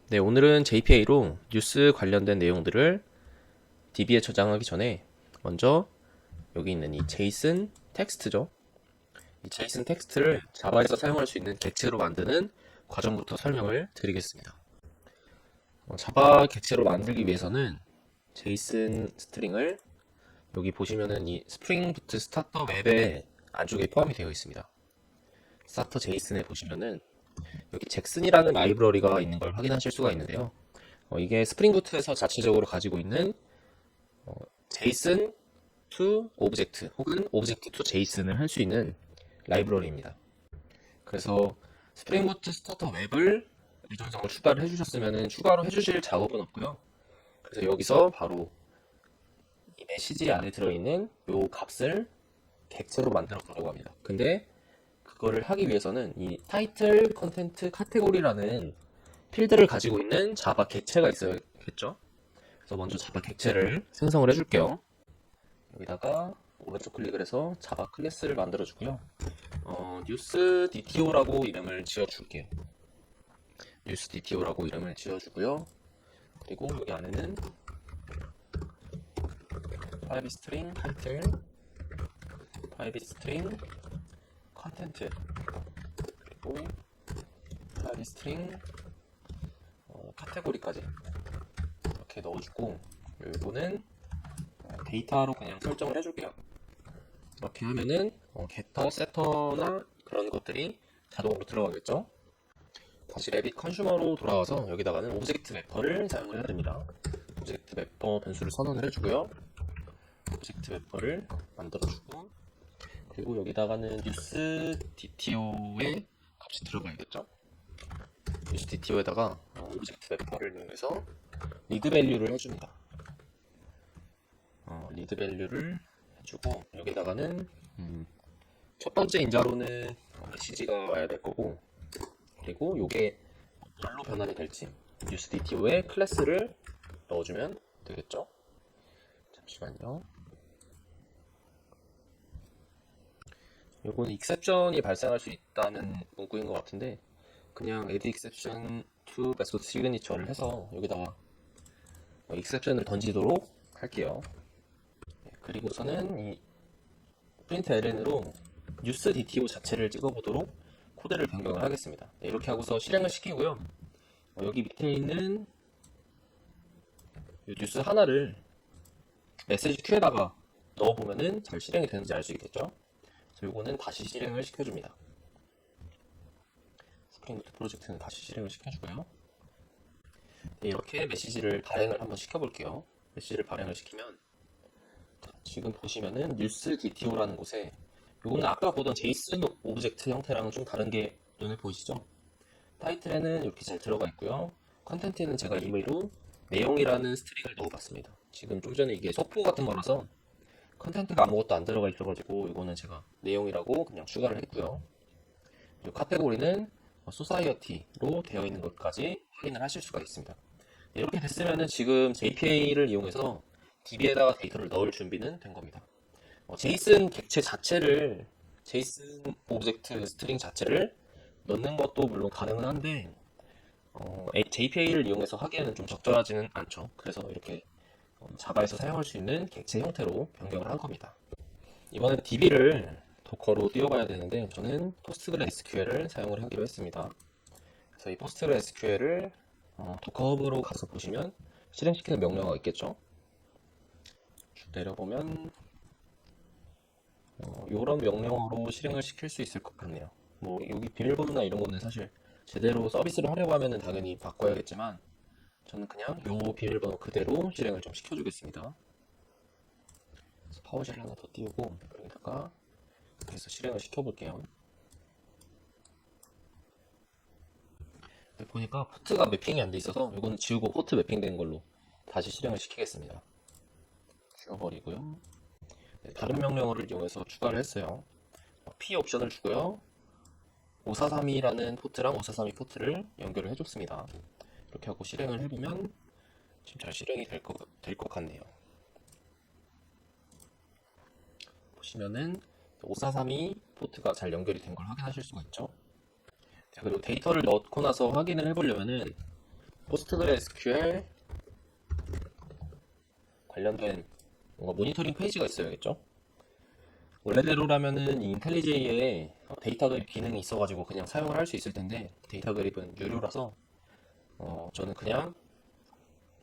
네, 오늘은 JPA로 뉴스 관련된 내용들을 DB에 저장하기 전에 먼저 여기 있는 이 제이슨 텍스트죠. 이 제이슨 텍스트를 자바에서 사용할 수 있는 객체로 만드는 과정부터 설명을 드리겠습니다. 자바 객체로 만들기 위해서는 제이슨 스트링을 여기 보시면은 이 스프링 부트 스타터 웹의 안쪽에 포함이 되어 있습니다. 스타터 제이슨에 보시면은 여기 잭슨이라는 라이브러리가 있는 걸 확인하실 수가 있는데요. 이게 스프링 부트에서 자체적으로 가지고 있는 JSON to Object 혹은 Object to JSON을 할 수 있는 라이브러리입니다. 그래서 스프링 부트 스타터 웹을 의존성을 추가를 해주셨으면 추가로 해주실 작업은 없고요. 그래서 여기서 바로 이 메시지 안에 들어있는 이 값을 객체로 만들어 보려고 합니다. 근데 그거를 하기 위해서는 이 타이틀 컨텐트 카테고리라는 필드를 가지고 있는 자바 객체가 있어야겠죠. 그래서 먼저 자바 객체를 생성을 해줄게요. 여기다가 오른쪽 클릭을 해서 자바 클래스를 만들어 주고요. 뉴스 DTO라고 이름을 지어줄게요. 뉴스 DTO라고 이름을 지어주고요. 그리고 여기 안에는 private string 타이틀, private string 컨텐트, 그리고 private string 카테고리까지 이렇게 넣어주고, 이거는 데이터로 그냥 설정을 해줄게요. 이렇게 하면은 게터, 세터나 그런 것들이 자동으로 들어가겠죠. 다시 레빗 컨슈머로 돌아와서 여기다가는 오브젝트 매퍼를 사용을 해야 됩니다. 오브젝트 매퍼 변수를 선언을 해주고요. 오브젝트 매퍼를 만들어주고, 그리고 여기다가는 뉴스 DTO의 값이 들어가야겠죠. 뉴스 DTO에다가 오브젝트 매퍼를 이용해서 리드 밸류를 해줍니다. 리드 밸류를 해주고, 여기다가는 첫 번째 인자로는 메시지가 와야 될 거고, 그리고 요게 뭘로 변환이 될지 뉴스DTO에 클래스를 넣어주면 되겠죠. 잠시만요. 요거는 익셉션이 발생할 수 있다는 문구인 것 같은데, 그냥 add exception to method signature를 해서 여기다가 익셉션을 던지도록 할게요. 그리고서는 이 println으로 뉴스DTO 자체를 찍어보도록 코드를 변경을 하겠습니다. 이렇게 하고서 실행을 시키고요. 여기 밑에 있는 이 뉴스 하나를 메시지 큐에다가 넣어보면은 잘 실행이 되는지 알 수 있겠죠. 그래서 이거는 다시 실행을 시켜줍니다. 스프링부트 프로젝트는 다시 실행을 시켜주고요. 이렇게 메시지를 발행을 한번 시켜볼게요. 메시지를 발행을 시키면 지금 보시면은 뉴스 DTO라는 곳에, 이거는 아까 보던 제이슨 오브젝트 형태랑은 좀 다른 게 눈에 보이시죠? 타이틀에는 이렇게 잘 들어가 있고요. 컨텐트에는 제가 임의로 내용이라는 스트링을 넣어봤습니다. 지금 좀 전에 이게 속보 같은 거라서 컨텐트가 아무것도 안 들어가 있어가지고 이거는 제가 내용이라고 그냥 추가를 했고요. 그리고 카테고리는 소사이어티로 되어 있는 것까지 확인을 하실 수가 있습니다. 이렇게 됐으면은 지금 JPA를 이용해서 DB에다가 데이터를 넣을 준비는 된 겁니다. 제이슨 객체 자체를, 제이슨 오브젝트 스트링 자체를 넣는 것도 물론 가능은 한데 JPA를 이용해서 하기에는 좀 적절하지는 않죠. 그래서 이렇게 자바에서 사용할 수 있는 객체 형태로 변경을 한 겁니다. 이번엔 DB를 도커로 띄워봐야 되는데 저는 PostgreSQL을 사용을 하기로 했습니다. 그래서 이 PostgreSQL을 도커 허브로 가서 보시면 실행시키는 명령어가 있겠죠. 쭉 내려보면 이런 명령어로 실행을 시킬 수 있을 것 같네요. 뭐 여기 비밀번호나 이런 거는 사실 제대로 서비스를 하려고 하면은 당연히 바꿔야겠지만 저는 그냥 요 비밀번호 그대로 실행을 좀 시켜주겠습니다. 파워쉘 하나 더 띄우고 여기다가 그래서 실행을 시켜볼게요. 보니까 포트가 매핑이 안 돼 있어서 이거는 지우고 포트 매핑된 걸로 다시 실행을 시키겠습니다. 지워버리고요. 네, 다른 명령어를 이용해서 추가를 했어요. P 옵션을 주고요. 5432라는 포트랑 5432 포트를 연결을 해줬습니다. 이렇게 하고 실행을 해보면 지금 잘 실행이 될 것 같네요. 보시면은 5432 포트가 잘 연결이 된 걸 확인하실 수가 있죠. 자, 그리고 데이터를 넣고 나서 확인을 해보려면은 포스트그레스QL 관련된 뭔가 모니터링 페이지가 있어야겠죠? 원래대로라면은 이 인텔리제이에 데이터 그립 기능이 있어가지고 그냥 사용을 할 수 있을 텐데 데이터 그립은 유료라서 저는 그냥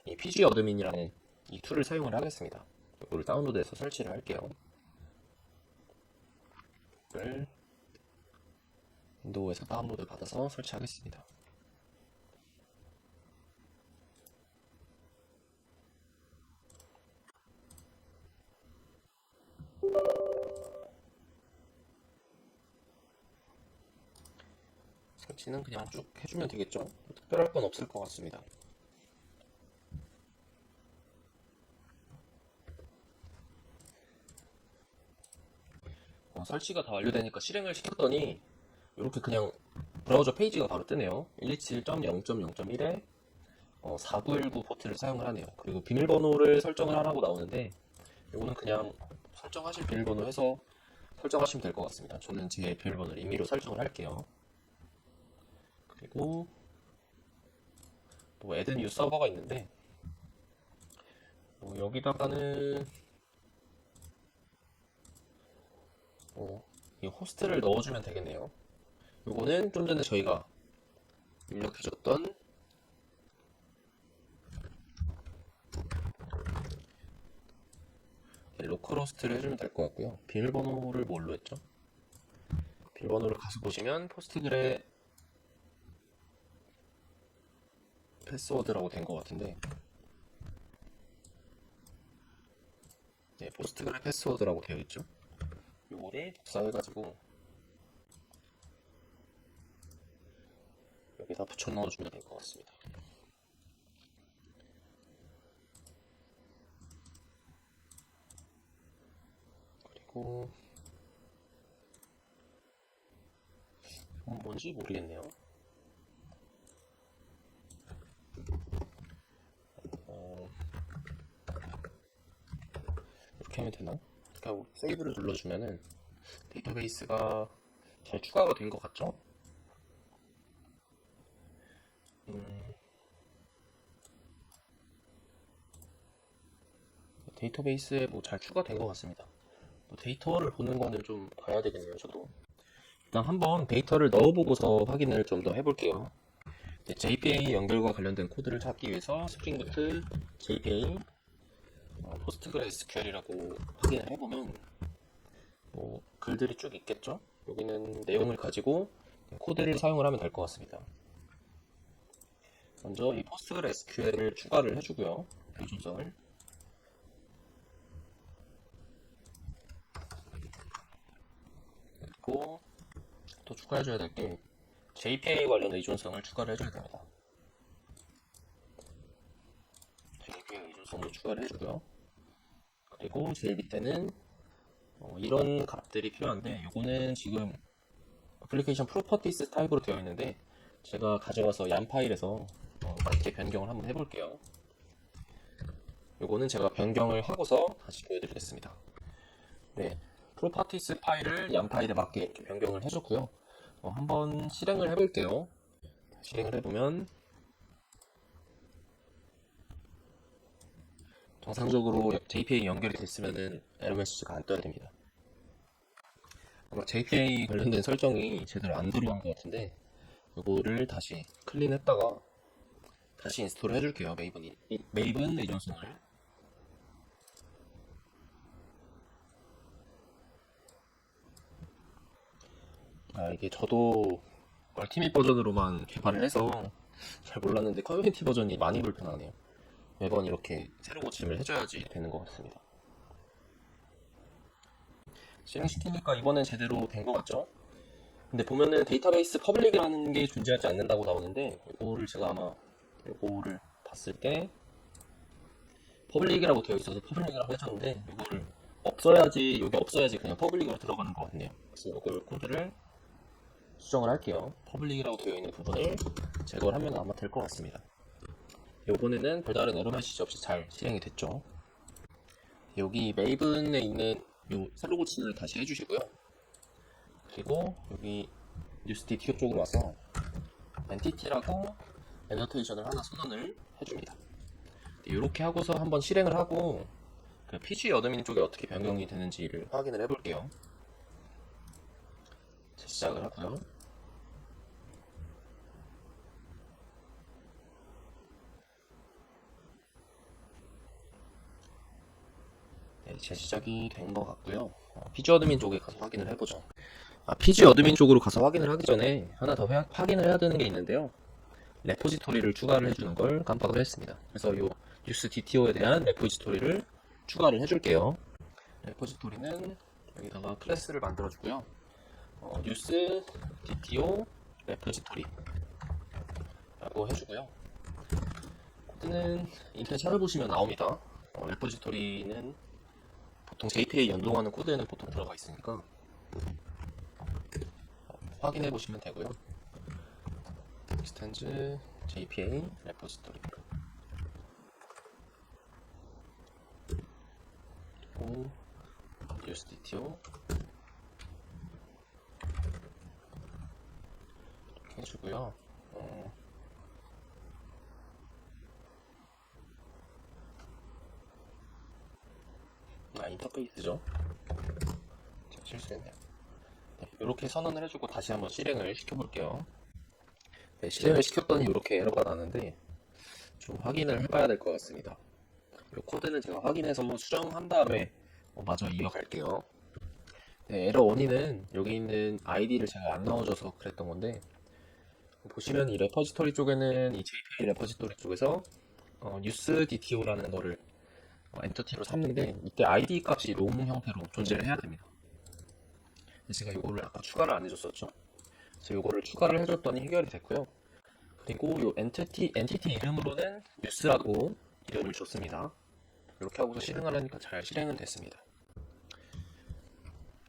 이 PG 어드민이라는 이 툴을 사용을 하겠습니다. 이거를 다운로드해서 설치를 할게요. 이걸 윈도우에서 다운로드 받아서 설치하겠습니다. 설치는 그냥 쭉 해주면 되겠죠? 뭐 특별할 건 없을 것 같습니다. 설치가 다 완료되니까 실행을 시켰더니 이렇게 그냥 브라우저 페이지가 바로 뜨네요. 127.0.0.1에 4919 포트를 사용을 하네요. 그리고 비밀번호를 설정을 하라고 나오는데 이거는 그냥 설정하실 비밀번호 해서 설정하시면 될 것 같습니다. 저는 제 비밀번호를 임의로 설정을 할게요. 그리고 뭐 add new 서버가 있는데 여기다가는 이 호스트를 넣어주면 되겠네요. 요거는 좀 전에 저희가 입력해줬던 로컬 호스트를 해주면 될 것 같고요. 비밀번호를 뭘로 했죠? 비밀번호를 가서 보시면 포스트그레 패스워드라고 된 것 같은데 네, 포스트그레 패스워드라고 되어 있죠. 요거를 복사해가지고 여기다 붙여 넣어주면 될 것 같습니다. 그리고 뭔지 모르겠네요. 이렇게 하면 되나? 이렇게 하고 세이브를 눌러주면은 데이터베이스가 잘 추가가 된 것 같죠? 데이터베이스에 뭐 잘 추가된 것 같습니다. 뭐 데이터를 보는 거는 좀 봐야 되겠네요, 저도. 일단 한번 데이터를 넣어보고서 확인을 좀 더 해볼게요. JPA 연결과 관련된 코드를 찾기 위해서 스프링부트 JPA PostgreSQL이라고 확인을 해보면 뭐 글들이 쭉 있겠죠? 여기는 내용을 가지고 코드를 사용을 하면 될 것 같습니다. 먼저 이 PostgreSQL을 추가를 해주고요. 요즘성을 그리고 또 추가해줘야 될 게 JPA 관련 의존성을 추가를 해줘야 됩니다. JPA 의존성도 추가를 해주고요. 그리고 제일 밑에는 이런 값들이 필요한데 이거는 지금 애플리케이션 프로퍼티스 타입으로 되어 있는데 제가 가져와서 얀 파일에서 맞게 변경을 한번 해볼게요. 이거는 제가 변경을 하고서 다시 보여드리겠습니다. 네, 프로퍼티스 파일을 얀 파일에 맞게 이렇게 변경을 해줬고요. 한번 실행을 해볼게요. 실행을 해보면 정상적으로 JPA 연결이 됐으면은 에러 메시지가 안 떠야 됩니다. 아마 JPA 관련된 설정이 제대로 안 들어간 것 같은데 이거를 다시 클린했다가 다시 인스톨을 해줄게요. 메이븐 의존성을. 이게 저도 얼티밋 버전으로만 개발을 해서 잘 몰랐는데 커뮤니티 버전이 많이 불편하네요. 매번 이렇게 새로 고침을 해줘야지 되는 것 같습니다. 실행시키니까 이번엔 제대로 된 것 같죠? 근데 보면은 데이터베이스 퍼블릭이라는 게 존재하지 않는다고 나오는데 이거를 제가 아마 이거를 봤을 때 퍼블릭이라고 되어 있어서 퍼블릭이라고 해줬는데 이거를 없어야지 여기 없어야지 그냥 퍼블릭으로 들어가는 것 같네요. 그래서 이걸 코드를 수정을 할게요. 퍼블릭이라고 되어 있는 부분을 제거를 하면 아마 될 것 같습니다. 이번에는 별다른 에러 메시지 없이 잘 실행이 됐죠. 여기 메이븐에 있는 요 새로 고침을 다시 해주시고요. 그리고 여기 뉴스티디오 쪽으로 와서 엔티티라고 애너테이션을 하나 선언을 해줍니다. 이렇게 하고서 한번 실행을 하고 그 PG 어드민 쪽에 어떻게 변경이 되는지를 확인을 해볼게요. 시작을 하고요. 네, 재시작이 된 것 같고요. PG 어드민 쪽에 가서 확인을 해보죠. PG 어드민 쪽으로 가서 확인을 하기 전에 하나 더 확인을 해야 되는 게 있는데요. 레포지토리를 추가를 해주는 걸 깜빡을 했습니다. 그래서 이 뉴스 DTO에 대한 레포지토리를 추가를 해줄게요. 레포지토리는 여기다가 클래스를 만들어주고요. 뉴스 DTO 레포지토리 라고 해주고요. 코드는 인터넷 찾아보시면 나옵니다. 레포지토리는 보통 JPA 연동하는 코드에는 보통 들어가 있으니까 확인해 보시면 되고요. extends JPA 레포지토리 그리고 USDTO 이렇게 해주고요. 인터페이스죠. 제가 실수했네요. 네, 이렇게 선언을 해주고 다시 한번 실행을 시켜볼게요. 네, 실행을 시켰더니 이렇게 에러가 나는데 좀 확인을 해봐야 될 것 같습니다. 이 코드는 제가 확인해서 수정한 다음에 마저 이어갈게요. 네, 에러 원인은 여기 있는 아이디를 제가 안 넣어줘서 그랬던 건데 보시면 이 레퍼지토리 쪽에는 이 JPA 레퍼지토리 쪽에서 뉴스 DTO라는 거를 엔터티로 삼는데 이때 ID 값이 롱 형태로 존재를 해야 됩니다. 제가 이거를 아까 추가를 안 해줬었죠. 그래서 이거를 추가를 해줬더니 해결이 됐고요. 그리고 이 엔티티 이름으로는 뉴스라고 이름을 줬습니다. 이렇게 하고서 실행을 하니까 잘 실행은 됐습니다.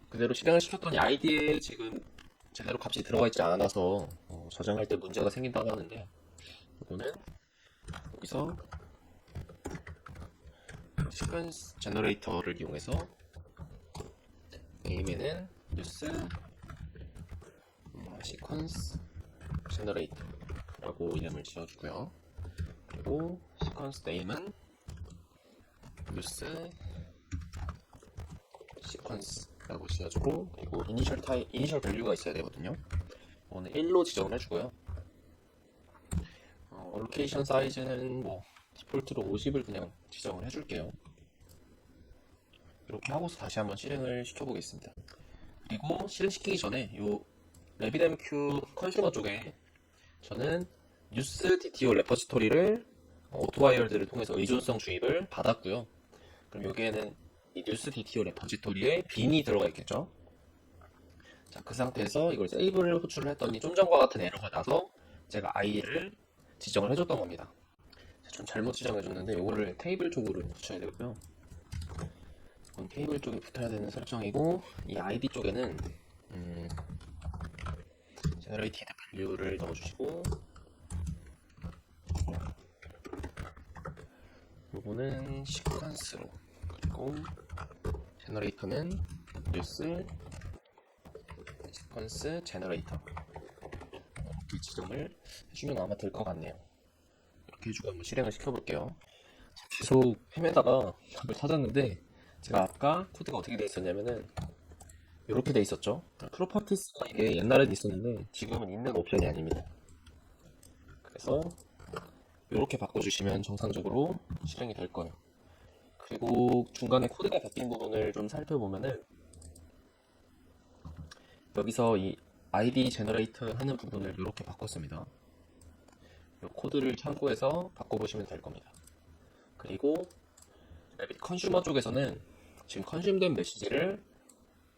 그대로 실행을 시켰더니 아이디에 지금 제대로 값이 들어가 있지 않아서 저장할 때 문제가 생긴다고 하는데 이거는 여기서 시퀀스 제너레이터를 이용해서 네임에는 뉴스 시퀀스 제너레이터라고 이름을 지어주고요. 그리고 시퀀스 네임은 뉴스 시퀀스라고 지어주고 그리고 이니셜 밸류가 있어야 되거든요. 오늘 1로 지정을 해주고요. 로케이션 사이즈는 디폴트로 50을 그냥 지정을 해줄게요. 이렇게 하고서 다시 한번 실행을 시켜보겠습니다. 그리고 실행시키기 전에 이 RabbitMQ 컨슈머 쪽에 저는 뉴스 DTO 레퍼지토리를 오토와이어드를 통해서 의존성 주입을 받았고요. 그럼 여기에는 이 뉴스 DTO 레퍼지토리에 빈이 들어가 있겠죠. 자, 그 상태에서 이걸 세이브를 호출을 했더니 좀 전과 같은 에러가 나서 제가 i를 지정을 해줬던 겁니다. 좀 잘못 지정해줬는데 이거를 테이블 쪽으로 붙여야 되고요. 이건 테이블 쪽에 붙어야 되는 설정이고 이 id 쪽에는 generated value를 넣어주시고 요거는 시퀀스로 그리고 제너레이터는 뉴스 시퀀스 제너레이터 이렇게 지정을 해주면 아마 될 것 같네요. 이렇게 해주고 한번 실행을 시켜볼게요. 계속 헤매다가 답을 찾았는데 제가 아까 코드가 어떻게 돼 있었냐면은 이렇게 돼 있었죠. 프로퍼티스가 이게 옛날에는 있었는데 지금은 있는 옵션이 아닙니다. 그래서 이렇게 바꿔주시면 정상적으로 실행이 될 거예요. 그리고 중간에 코드가 바뀐 부분을 좀 살펴보면은 여기서 이 ID 제너레이터 하는 부분을 이렇게 바꿨습니다. 이 코드를 참고해서 바꿔보시면 될 겁니다. 그리고 레빗 컨슈머 쪽에서는 지금 컨슘된 메시지를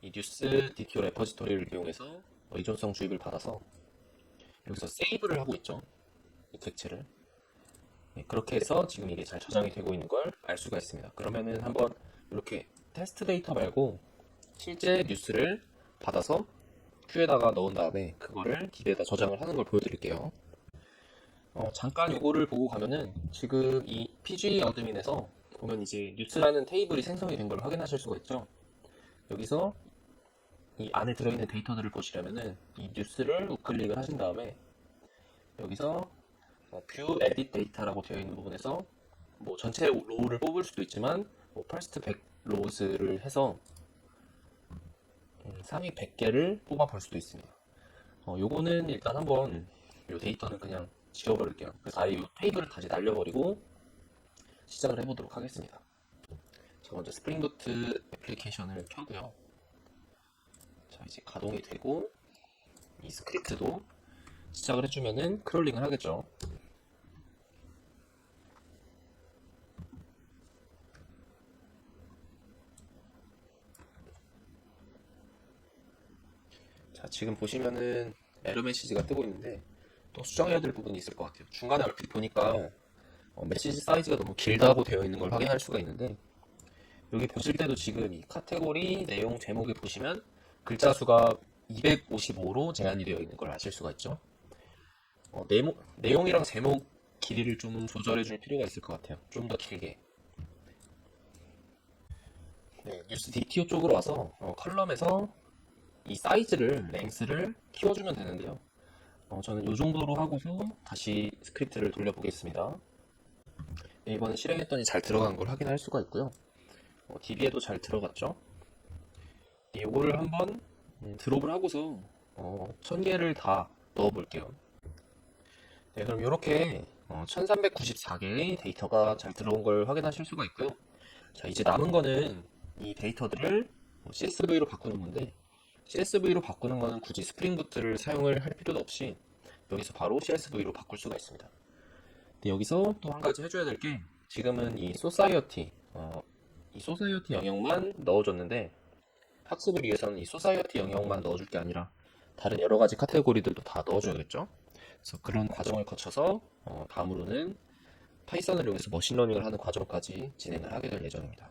이 뉴스 DTO 레퍼지토리를 이용해서 의존성 주입을 받아서 여기서 세이브를 하고 있죠. 이 객체를. 네, 그렇게 해서 지금 이게 잘 저장이 되고 있는 걸 알 수가 있습니다. 그러면은 한번 이렇게 테스트 데이터 말고 실제 뉴스를 받아서 큐에다가 넣은 다음에 그거를 DB에다 저장을 하는 걸 보여드릴게요. 잠깐 이거를 보고 가면은 지금 이 PG 어드민에서 보면 이제 뉴스라는 테이블이 생성이 된 걸 확인하실 수가 있죠. 여기서 이 안에 들어있는 데이터들을 보시려면은 이 뉴스를 우클릭을 하신 다음에 여기서 뷰 에딧 데이터라고 되어 있는 부분에서 뭐 전체 로우를 뽑을 수도 있지만 뭐 퍼스트 100 로우스를 해서 상위 100개를 뽑아 볼 수도 있습니다. 요거는 일단 한번 요 데이터는 그냥 지워버릴게요. 그래서 아예 요 테이블을 다시 날려버리고 시작을 해보도록 하겠습니다. 자, 먼저 스프링부트 애플리케이션을 켜고요. 자, 이제 가동이 되고 이 스크립트도 시작을 해주면은 크롤링을 하겠죠. 자, 지금 보시면은 에러 메시지가 뜨고 있는데 또 수정해야 될 부분이 있을 것 같아요. 중간에 얼핏 보니까 메시지 사이즈가 너무 길다고 되어 있는 걸 확인할 수가 있는데 여기 보실 때도 지금 이 카테고리 내용 제목에 보시면 글자 수가 255로 제한이 되어 있는 걸 아실 수가 있죠. 내용이랑 제목 길이를 좀 조절해 줄 필요가 있을 것 같아요. 좀 더 길게. 네, 뉴스 DTO 쪽으로 와서 컬럼에서 이 사이즈를, 랭스를 키워주면 되는데요. 저는 이 정도로 하고서 다시 스크립트를 돌려보겠습니다. 네, 이번에 실행했더니 잘 들어간 걸 확인할 수가 있고요. DB에도 잘 들어갔죠. 네, 이거를 한번 드롭을 하고서 1000개를 다 넣어볼게요. 네, 그럼 이렇게 1394개의 데이터가 잘 들어온 걸 확인하실 수가 있고요. 자, 이제 남은 거는 이 데이터들을 CSV로 바꾸는 건데 CSV로 바꾸는 거는 굳이 스프링부트를 사용을 할 필요도 없이 여기서 바로 CSV로 바꿀 수가 있습니다. 근데 여기서 또 한 가지 해줘야 될 게 지금은 이 소사이어티 영역만 넣어줬는데 학습을 위해서는 이 소사이어티 영역만 넣어줄 게 아니라 다른 여러 가지 카테고리들도 다 넣어줘야겠죠. 그래서 그런 과정을 거쳐서 다음으로는 파이썬을 이용해서 머신러닝을 하는 과정까지 진행을 하게 될 예정입니다.